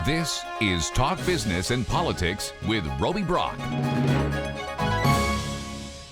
This is Talk Business and Politics with Roby Brock.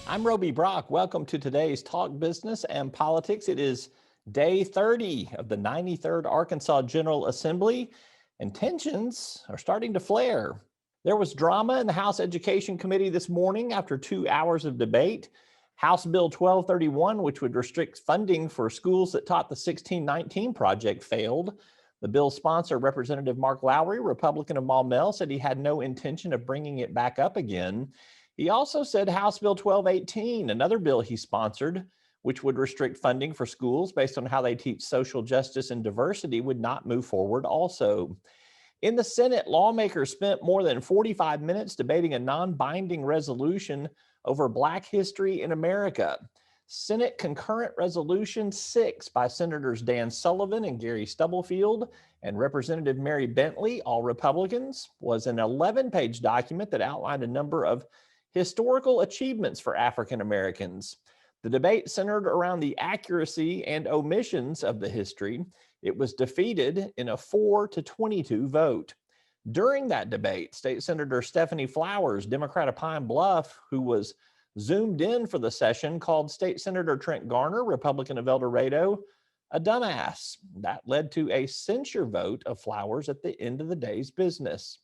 I'm Roby Brock. Welcome to today's Talk Business and Politics. It is day 30 of the 93rd Arkansas General Assembly, and tensions are starting to flare. There was drama in the House Education Committee this morning after 2 hours of debate. House Bill 1231, which would restrict funding for schools that taught the 1619 project, failed. The bill's sponsor, Representative Mark Lowry, Republican of Maumelle, said he had no intention of bringing it back up again. He also said House Bill 1218, another bill he sponsored, which would restrict funding for schools based on how they teach social justice and diversity, would not move forward also. In the Senate, lawmakers spent more than 45 minutes debating a non-binding resolution over Black history in America. Senate Concurrent Resolution 6 by Senators Dan Sullivan and Gary Stubblefield and Representative Mary Bentley, all Republicans, was an 11-page document that outlined a number of historical achievements for African Americans. The debate centered around the accuracy and omissions of the history. It was defeated in a 4-22 vote. During that debate, State Senator Stephanie Flowers, Democrat of Pine Bluff, who was zoomed in for the session, called State Senator Trent Garner, Republican of El Dorado, a dumbass. That led to a censure vote of Flowers at the end of the day's business.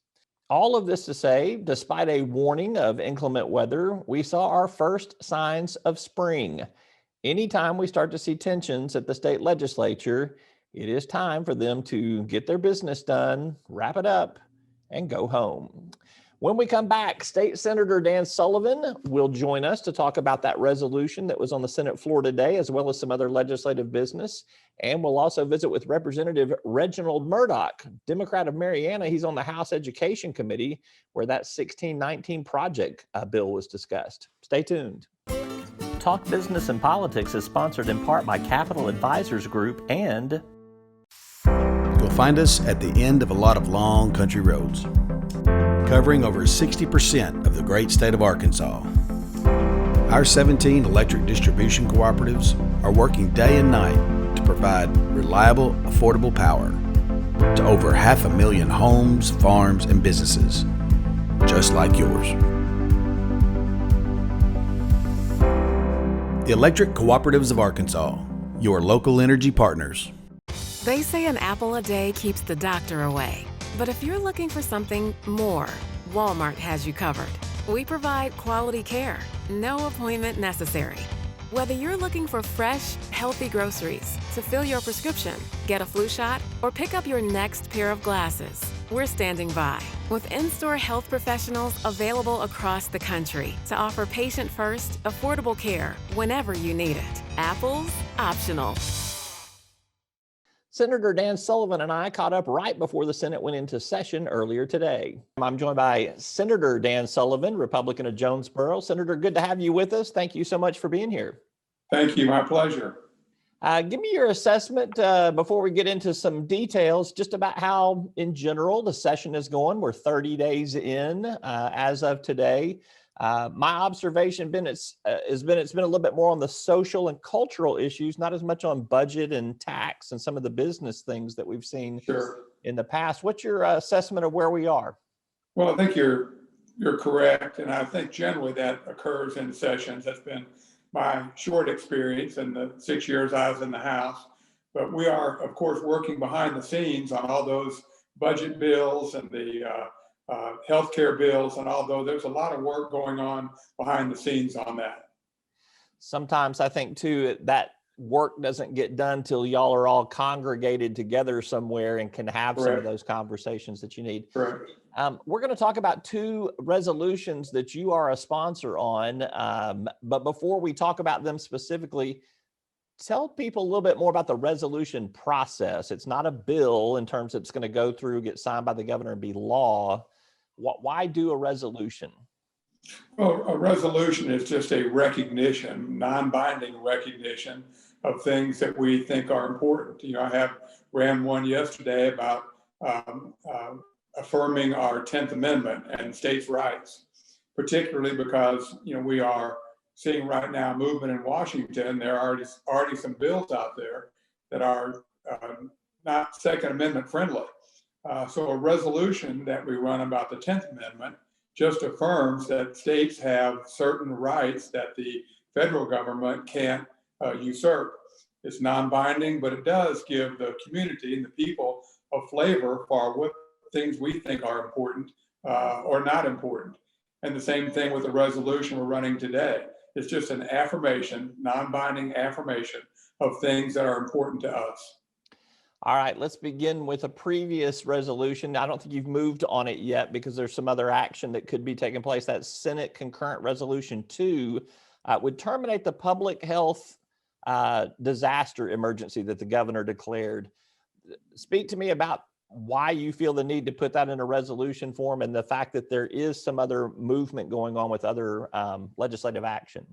All of this to say, despite a warning of inclement weather, we saw our first signs of spring. Anytime we start to see tensions at the state legislature, it is time for them to get their business done, wrap it up, and go home. When we come back, State Senator Dan Sullivan will join us to talk about that resolution that was on the Senate floor today, as well as some other legislative business. And we'll also visit with Representative Reginald Murdock, Democrat of Marianna. He's on the House Education Committee, where that 1619 project bill was discussed. Stay tuned. Talk Business and Politics is sponsored in part by Capital Advisors Group and... You'll find us at the end of a lot of long country roads, covering over 60% of the great state of Arkansas. Our 17 electric distribution cooperatives are working day and night to provide reliable, affordable power to over 500,000 homes, farms, and businesses, just like yours. The Electric Cooperatives of Arkansas, your local energy partners. They say an apple a day keeps the doctor away. But if you're looking for something more, Walmart has you covered. We provide quality care, no appointment necessary. Whether you're looking for fresh, healthy groceries to fill your prescription, get a flu shot, or pick up your next pair of glasses, we're standing by with in-store health professionals available across the country to offer patient-first, affordable care whenever you need it. Apples, optional. Senator Dan Sullivan and I caught up right before the Senate went into session earlier today. I'm joined by Senator Dan Sullivan, Republican of Jonesboro. Senator, good to have you with us. Thank you so much for being here. Thank you. My pleasure. Give me your assessment before we get into some details just about how, in general, the session is going. We're 30 days in as of today. My observation has been it's been a little bit more on the social and cultural issues, not as much on budget and tax and some of the business things that we've seen in the past. What's your assessment of where we are? Well, I think you're correct, and I think generally that occurs in sessions. That's been my short experience in the 6 years I was in the House. But we are, of course, working behind the scenes on all those budget bills and the healthcare bills, and although there's a lot of work going on behind the scenes on that. Sometimes I think too that work doesn't get done till y'all are all congregated together somewhere and can have some of those conversations that you need. Correct. We're going to talk about two resolutions that you are a sponsor on, but before we talk about them specifically, tell people a little bit more about the resolution process. It's not a bill in terms of it's going to go through, get signed by the governor, and be law. Why do a resolution? Well, a resolution is just a recognition, non-binding recognition of things that we think are important. I ran one yesterday about affirming our 10th Amendment and states' rights, particularly because, we are seeing right now movement in Washington. There are already some bills out there that are not Second Amendment friendly. So a resolution that we run about the 10th Amendment just affirms that states have certain rights that the federal government can't usurp. It's non-binding, but it does give the community and the people a flavor for what things we think are important or not important. And the same thing with the resolution we're running today. It's just an affirmation, non-binding affirmation of things that are important to us. All right, let's begin with a previous resolution. I don't think you've moved on it yet because there's some other action that could be taking place. That Senate Concurrent Resolution 2 would terminate the public health disaster emergency that the governor declared. Speak to me about why you feel the need to put that in a resolution form and the fact that there is some other movement going on with other legislative action.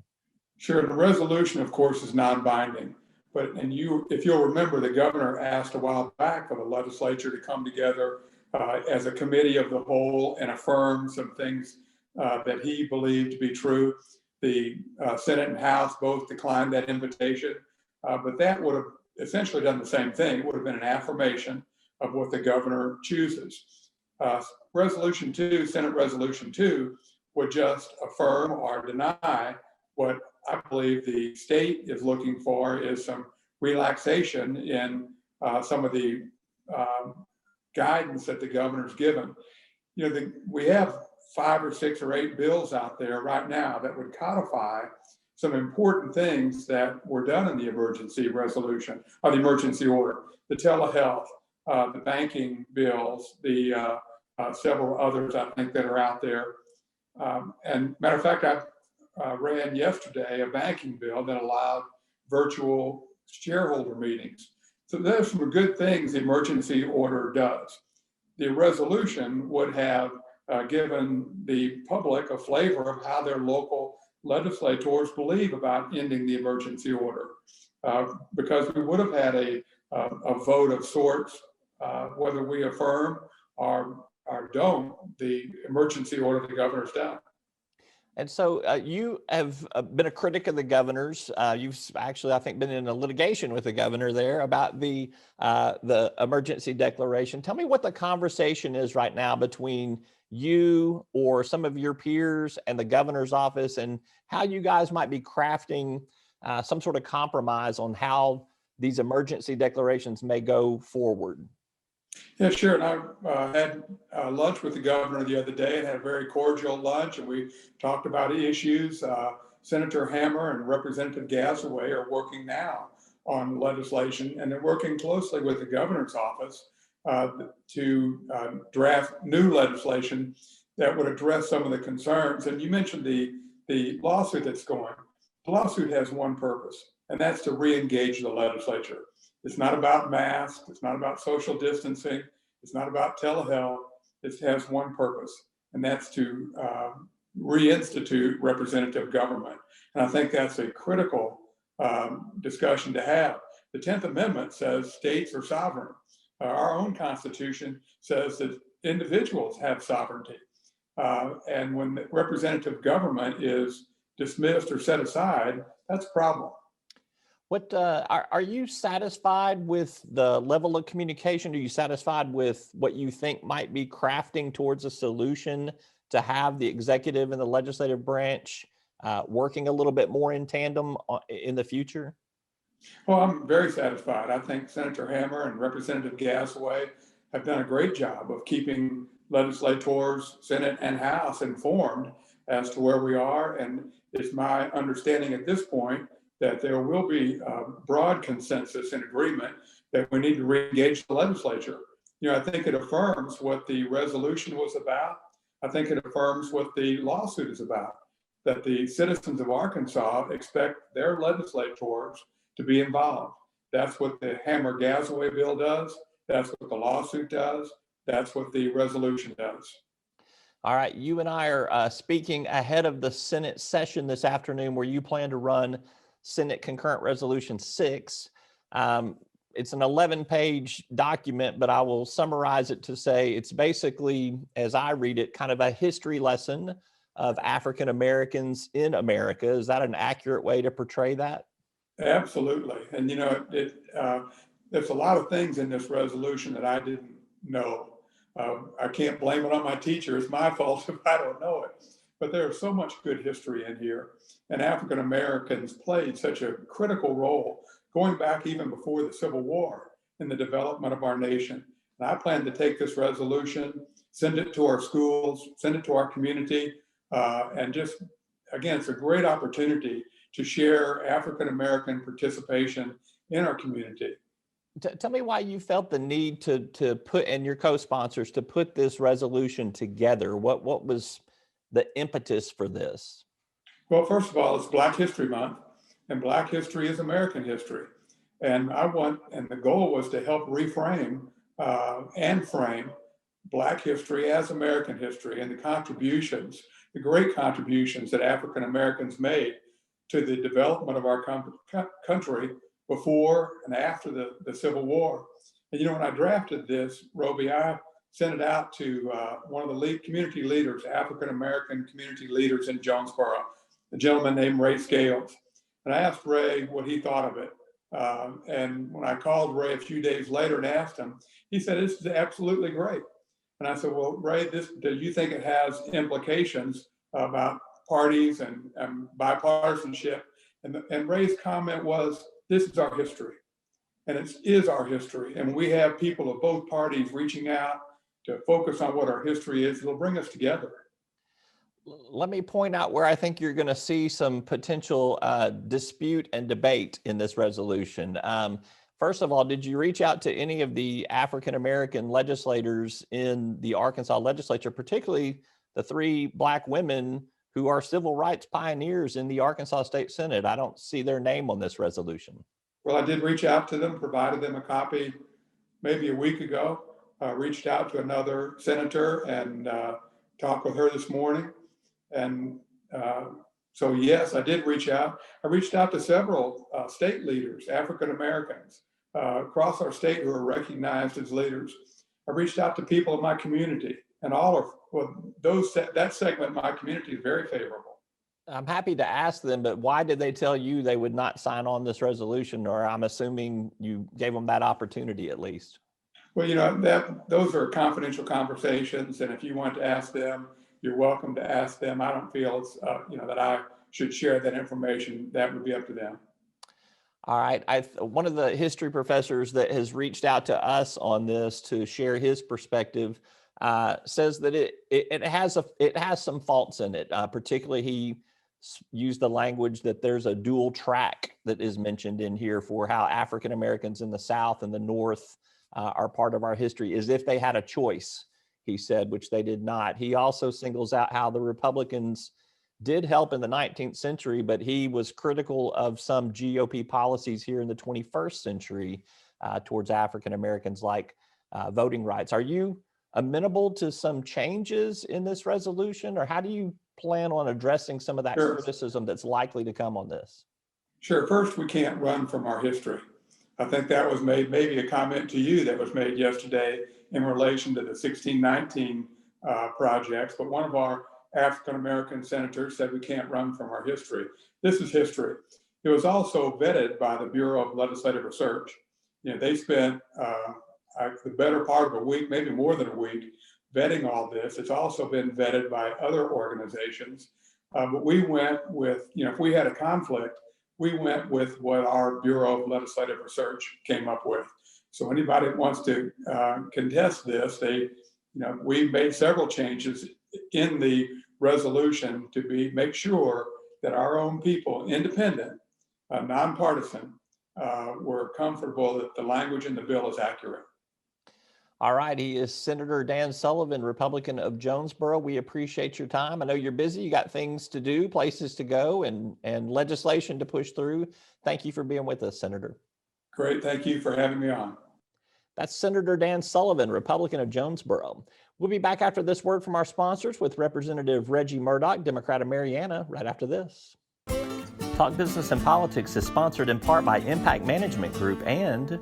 Sure, the resolution, of course, is non-binding. But if you'll remember, the governor asked a while back for the legislature to come together as a committee of the whole and affirm some things that he believed to be true. The Senate and House both declined that invitation, but that would have essentially done the same thing. It would have been an affirmation of what the governor chooses. Resolution 2, Senate Resolution 2, would just affirm or deny what I believe the state is looking for is some relaxation in some of the guidance that the governor's given. We have 5 or 6 or 8 bills out there right now that would codify some important things that were done in the emergency resolution or the emergency order, the telehealth, the banking bills, the several others I think that are out there. And matter of fact, I ran yesterday a banking bill that allowed virtual shareholder meetings. So there's some good things the emergency order does. The resolution would have given the public a flavor of how their local legislators believe about ending the emergency order, because we would have had a vote of sorts, whether we affirm or don't the emergency order the governor's done. And so you have been a critic of the governor's. You've actually, I think, been in a litigation with the governor there about the emergency declaration. Tell me what the conversation is right now between you or some of your peers and the governor's office, and how you guys might be crafting some sort of compromise on how these emergency declarations may go forward. Yeah, sure. And I had lunch with the governor the other day and had a very cordial lunch, and we talked about issues. Senator Hammer and Representative Gasaway are working now on legislation, and they're working closely with the governor's office to draft new legislation that would address some of the concerns. And you mentioned the lawsuit that's going. The lawsuit has one purpose, and that's to re-engage the legislature. It's not about masks. It's not about social distancing. It's not about telehealth. It has one purpose, and that's to reinstitute representative government. And I think that's a critical discussion to have. The 10th Amendment says states are sovereign. Our own Constitution says that individuals have sovereignty. And when the representative government is dismissed or set aside, that's a problem. What are you satisfied with the level of communication? Are you satisfied with what you think might be crafting towards a solution to have the executive and the legislative branch working a little bit more in tandem in the future? Well, I'm very satisfied. I think Senator Hammer and Representative Gasaway have done a great job of keeping legislators, Senate and House, informed as to where we are. And it's my understanding at this point that there will be broad consensus and agreement that we need to re-engage the legislature. I think it affirms what the resolution was about. I think it affirms what the lawsuit is about, that the citizens of Arkansas expect their legislators to be involved. That's what the Hammer-Gasaway bill does. That's what the lawsuit does. That's what the resolution does. All right, you and I are speaking ahead of the Senate session this afternoon, where you plan to run Senate Concurrent Resolution 6. It's an 11-page document, but I will summarize it to say it's basically, as I read it, kind of a history lesson of African Americans in America. Is that an accurate way to portray that? Absolutely. And there's a lot of things in this resolution that I didn't know. I can't blame it on my teacher. It's my fault if I don't know it. But there's so much good history in here. And African Americans played such a critical role going back even before the Civil War in the development of our nation. And I plan to take this resolution, send it to our schools, send it to our community, and just, again, it's a great opportunity to share African American participation in our community. Tell me why you felt the need to put, and your co-sponsors, to put this resolution together. What was the impetus for this? Well, first of all, it's Black History Month, and Black history is American history. And the goal was to help reframe and frame Black history as American history, and the great contributions that African Americans made to the development of our country before and after the Civil War. And when I drafted this, Roby, I sent it out to one of the lead community leaders, African American community leaders in Jonesboro, a gentleman named Ray Scales. And I asked Ray what he thought of it. And when I called Ray a few days later and asked him, he said, "This is absolutely great." And I said, "Well, Ray, do you think it has implications about parties and bipartisanship?" And Ray's comment was, "This is our history, and it is our history. And we have people of both parties reaching out to focus on what our history is. It'll bring us together." Let me point out where I think you're going to see some potential dispute and debate in this resolution. First of all, did you reach out to any of the African American legislators in the Arkansas legislature, particularly the 3 Black women who are civil rights pioneers in the Arkansas State Senate? I don't see their name on this resolution. Well, I did reach out to them, provided them a copy maybe a week ago. Reached out to another senator and talked with her this morning. And so, yes, I did reach out. I reached out to several state leaders, African Americans, across our state who are recognized as leaders. I reached out to people in my community, and that segment of my community is very favorable. I'm happy to ask them, but why did they tell you they would not sign on this resolution? Or I'm assuming you gave them that opportunity at least. Well, those are confidential conversations, and if you want to ask them, you're welcome to ask them. I don't feel it's that I should share that information. That would be up to them. All right. One of the history professors that has reached out to us on this to share his perspective says that it has some faults in it. Particularly, he used the language that there's a dual track that is mentioned in here for how African Americans in the South and the North are part of our history, as if they had a choice, he said, which they did not. He also singles out how the Republicans did help in the 19th century, but he was critical of some GOP policies here in the 21st century towards African Americans, like voting rights. Are you amenable to some changes in this resolution, or how do you plan on addressing some of that criticism that's likely to come on this? Sure. First, we can't run from our history. I think that was made, maybe a comment to you that was made yesterday in relation to the 1619 projects, but one of our African-American senators said we can't run from our history. This is history. It was also vetted by the Bureau of Legislative Research. They spent the better part of a week, maybe more than a week, vetting all this. It's also been vetted by other organizations. But we went with, if we had a conflict, we went with what our Bureau of Legislative Research came up with. So anybody that wants to contest this, we made several changes in the resolution to make sure that our own people, independent, nonpartisan, were comfortable that the language in the bill is accurate. All right. He is Senator Dan Sullivan, Republican of Jonesboro. We appreciate your time. I know you're busy. You got things to do, places to go, and legislation to push through. Thank you for being with us, Senator. Great. Thank you for having me on. That's Senator Dan Sullivan, Republican of Jonesboro. We'll be back after this word from our sponsors with Representative Reggie Murdock, Democrat of Marianna, right after this. Talk Business and Politics is sponsored in part by Impact Management Group and...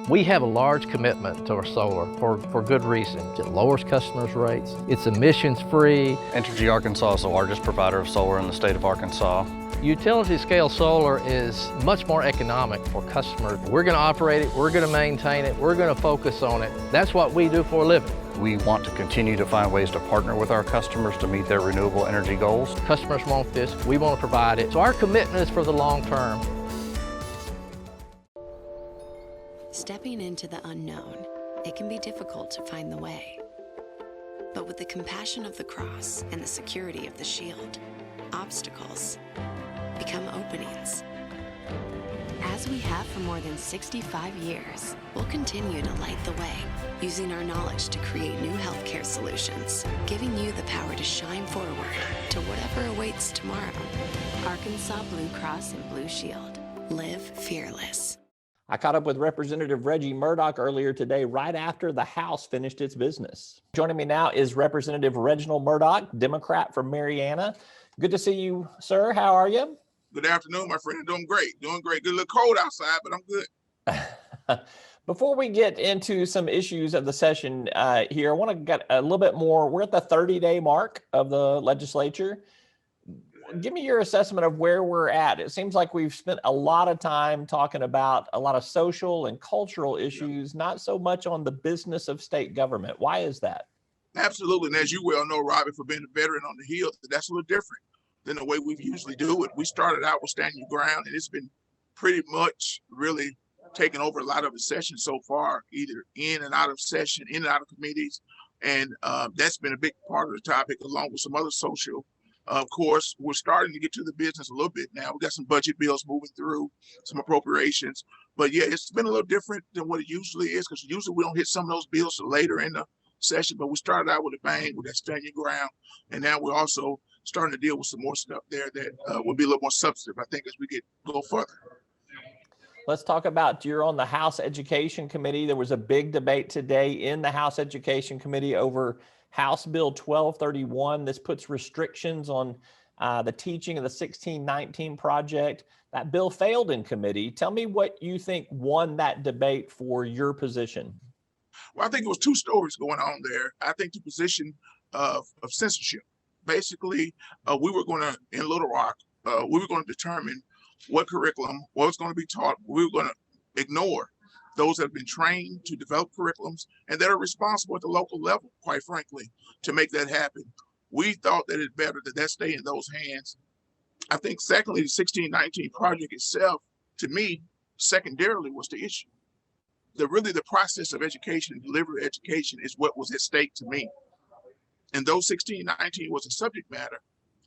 We have a large commitment to our solar for good reason. It lowers customers' rates. It's emissions free. Entergy Arkansas is the largest provider of solar in the state of Arkansas. Utility scale solar is much more economic for customers. We're going to operate it, we're going to maintain it, we're going to focus on it. That's what we do for a living. We want to continue to find ways to partner with our customers to meet their renewable energy goals. Customers want this, we want to provide it. So our commitment is for the long term. Stepping into the unknown, it can be difficult to find the way. But with the compassion of the cross and the security of the shield, obstacles become openings. As we have for more than 65 years, we'll continue to light the way, using our knowledge to create new healthcare solutions, giving you the power to shine forward to whatever awaits tomorrow. Arkansas Blue Cross and Blue Shield. Live fearless. I caught up with Representative Reggie Murdock earlier today, right after the House finished its business. Joining me now is Representative Reginald Murdock, Democrat from Marianna. Good to see you, sir. How are you? Good afternoon, my friend. Doing great. Doing great. Good, a little cold outside, but I'm good. Before we get into some issues of the session here, I want to get a little bit more. We're at the 30-day mark of the legislature. Give me your assessment of where we're at. It seems like we've spent a lot of time talking about a lot of social and cultural issues, not so much on the business of state government. Why is that? Absolutely. And as you well know, Robbie, for being a veteran on the Hill, that's a little different than the way we usually do it. We started out with Stand Your Ground, and it's been pretty much really taken over a lot of the sessions so far, either in and out of session, in and out of committees. And that's been a big part of the topic, along with some other social. Of course, we're starting to get to the business a little bit now. We got some budget bills moving through, some appropriations. But yeah, it's been a little different than what it usually is, because usually we don't hit some of those bills till later in the session. But we started out with a bang with that Stand Your Ground. And now we're also starting to deal with some more stuff there that will be a little more substantive, I think, as we go further. Let's talk about, you're on the House Education Committee. There was a big debate today in the House Education Committee over House Bill 1231. This puts restrictions on the teaching of the 1619 project. That bill failed in committee. Tell me what you think won that debate for your position. Well, I think it was two stories going on there. I think the position of censorship. Basically, we were going to, in Little Rock, we were going to determine what curriculum, what was going to be taught. We were going to ignore those that have been trained to develop curriculums and that are responsible at the local level, quite frankly, to make that happen. We thought that it's better that that stay in those hands. I think secondly, the 1619 project itself, to me, secondarily was the issue. Really the process of education and delivery of education is what was at stake to me. And though 1619 was a subject matter,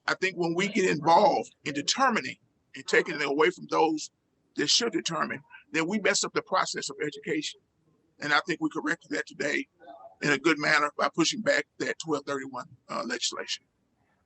I think when we get involved in determining and taking it away from those that should determine, then we mess up the process of education. And I think we corrected that today in a good manner by pushing back that 1231 legislation.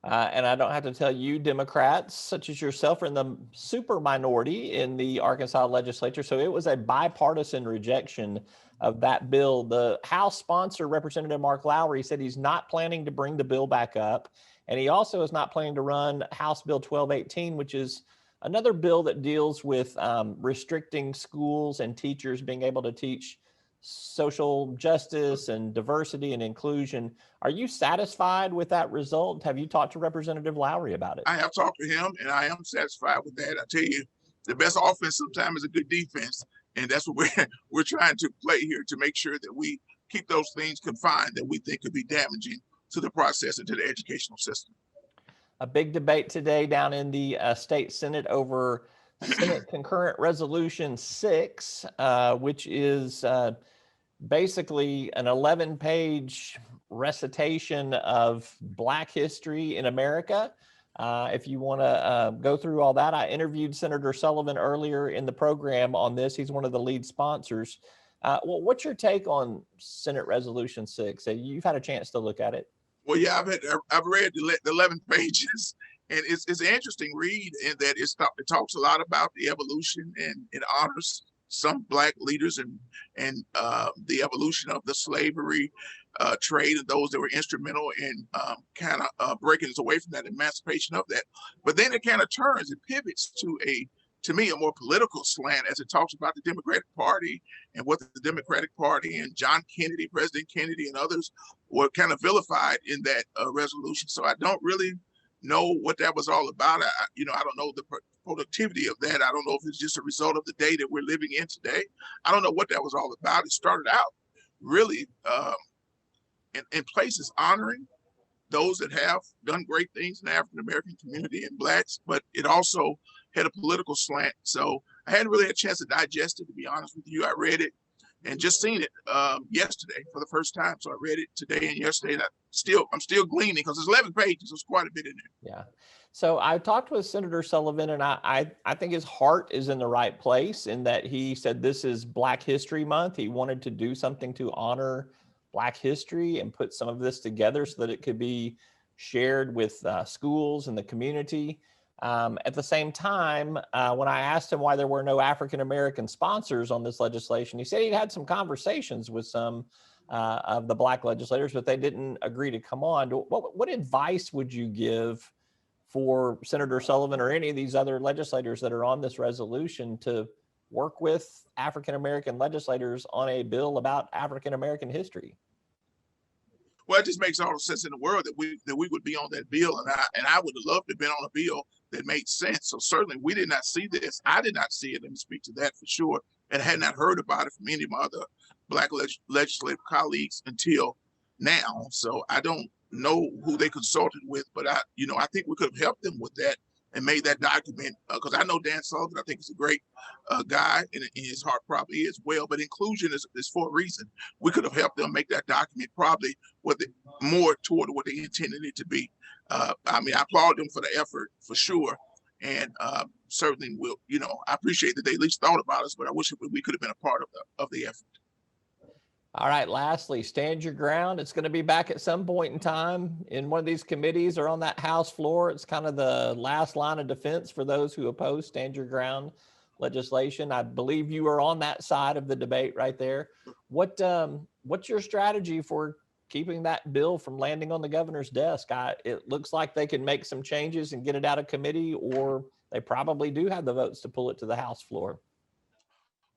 And I don't have to tell you, Democrats such as yourself are in the super minority in the Arkansas legislature. So it was a bipartisan rejection of that bill. The House sponsor, Representative Mark Lowry, said he's not planning to bring the bill back up. And he also is not planning to run House Bill 1218, which is another bill that deals with restricting schools and teachers being able to teach social justice and diversity and inclusion. Are you satisfied with that result? Have you talked to Representative Lowry about it? I have talked to him, and I am satisfied with that. I tell you, the best offense sometimes is a good defense, and that's what we're trying to play here, to make sure that we keep those things confined that we think could be damaging to the process and to the educational system. A big debate today down in the state Senate over Senate Concurrent Resolution 6, which is basically an 11-page recitation of Black history in America. If you want to go through all that, I interviewed Senator Sullivan earlier in the program on this. He's one of the lead sponsors. Well, what's your take on Senate Resolution 6? You've had a chance to look at it. Well, yeah, I've read the 11 pages, and it's an interesting read in that it talks a lot about the evolution, and it honors some Black leaders and the evolution of the slavery trade and those that were instrumental in kind of breaking us away from that emancipation of that. But then it kind of turns, it pivots to me, a more political slant as it talks about the Democratic Party and what the Democratic Party and John Kennedy, President Kennedy, and others were kind of vilified in that resolution. So I don't really know what that was all about. I don't know the productivity of that. I don't know if it's just a result of the day that we're living in today. I don't know what that was all about. It started out really in places honoring those that have done great things in the African American community and blacks, but it also had a political slant. So I hadn't really had a chance to digest it, to be honest with you. I read it and just seen it yesterday for the first time. So I read it today and yesterday. And I'm still gleaning because it's 11 pages. There's quite a bit in there. Yeah. So I talked with Senator Sullivan, and I think his heart is in the right place in that he said this is Black History Month. He wanted to do something to honor Black history and put some of this together so that it could be shared with schools and the community. At the same time, when I asked him why there were no African-American sponsors on this legislation, he said he'd had some conversations with some of the Black legislators, but they didn't agree to come on. What advice would you give for Senator Sullivan or any of these other legislators that are on this resolution to work with African-American legislators on a bill about African-American history? Well, it just makes all the sense in the world that we would be on that bill, and I would have loved to have been on a bill that made sense. So certainly we did not see this. I did not see it. Let me speak to that for sure, and had not heard about it from any of my other Black legislative colleagues until now. So I don't know who they consulted with, but I think we could have helped them with that and made that document, because I know Dan Sullivan, I think he's a great guy, and his heart probably is well, but inclusion is for a reason. We could have helped them make that document probably more toward what they intended it to be. I applaud them for the effort for sure. And certainly I appreciate that they at least thought about us, but I wish we could have been a part of the effort. All right, lastly, stand your ground. It's going to be back at some point in time in one of these committees or on that House floor. It's kind of the last line of defense for those who oppose stand your ground legislation. I believe you are on that side of the debate right there. What's your strategy for keeping that bill from landing on the governor's desk? It looks like they can make some changes and get it out of committee, or they probably do have the votes to pull it to the House floor.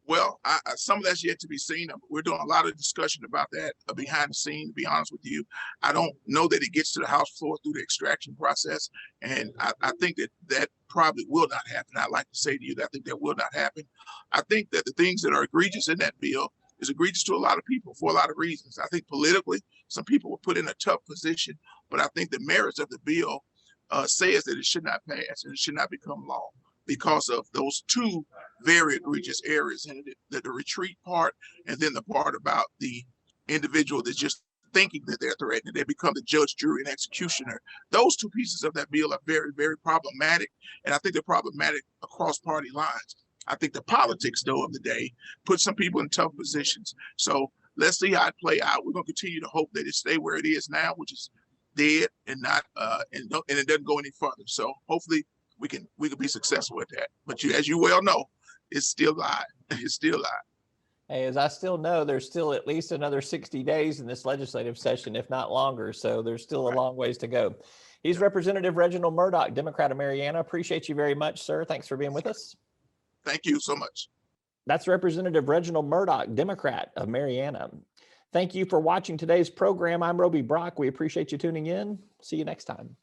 Well, some of that's yet to be seen. We're doing a lot of discussion about that behind the scene, to be honest with you. I don't know that it gets to the House floor through the extraction process. And I think that probably will not happen. I'd like to say to you that I think that will not happen. I think that the things that are egregious in that bill is egregious to a lot of people for a lot of reasons. I think politically, some people were put in a tough position, but I think the merits of the bill says that it should not pass and it should not become law, because of those two very egregious areas in it, the retreat part, and then the part about the individual that's just thinking that they're threatened, they become the judge, jury, and executioner. Those two pieces of that bill are very, very problematic, and I think they're problematic across party lines. I think the politics, though, of the day put some people in tough positions. So let's see how it play out. We're going to continue to hope that it stay where it is now, which is dead and not and it doesn't go any further. So hopefully we can be successful at that. But as you well know, it's still live. It's still live. Hey, as I still know, there's still at least another 60 days in this legislative session, if not longer. So there's still a long ways to go. He's Representative Reginald Murdock, Democrat of Marianna. Appreciate you very much, sir. Thanks for being with us. Thank you so much. That's Representative Reginald Murdock, Democrat of Marianna. Thank you for watching today's program. I'm Roby Brock. We appreciate you tuning in. See you next time.